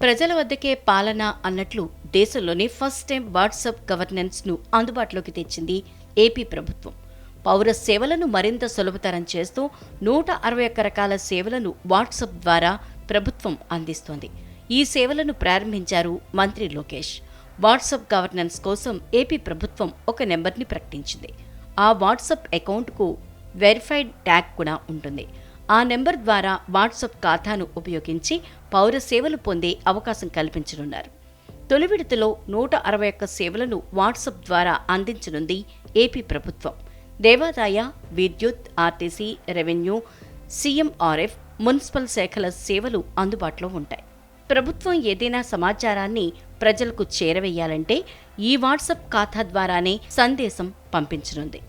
ప్రజల వద్దకే పాలన అన్నట్లు దేశంలోనే ఫస్ట్ టైం వాట్సాప్ గవర్నెన్స్ను అందుబాటులోకి తెచ్చింది ఏపీ ప్రభుత్వం. పౌర సేవలను మరింత సులభతరం చేస్తూ 161 రకాల సేవలను వాట్సాప్ ద్వారా ప్రభుత్వం అందిస్తోంది. ఈ సేవలను ప్రారంభించారు మంత్రి లోకేష్. వాట్సాప్ గవర్నెన్స్ కోసం ఏపీ ప్రభుత్వం ఒక నెంబర్ని ప్రకటించింది. ఆ వాట్సాప్ అకౌంట్కు వెరిఫైడ్ ట్యాగ్ కూడా ఉంటుంది. ఆ నెంబర్ ద్వారా వాట్సాప్ ఖాతాను ఉపయోగించి పౌర సేవలు పొందే అవకాశం కల్పించనున్నారు. తొలి విడతలో 161 సేవలను వాట్సాప్ ద్వారా అందించనుంది ఏపీ ప్రభుత్వం. దేవాదాయ, విద్యుత్, ఆర్టీసీ, రెవెన్యూ, సీఎంఆర్ఎఫ్, మున్సిపల్ శాఖల సేవలు అందుబాటులో ఉంటాయి. ప్రభుత్వం ఏదైనా సమాచారాన్ని ప్రజలకు చేరవేయాలంటే ఈ వాట్సాప్ ఖాతా ద్వారానే సందేశం పంపించనుంది.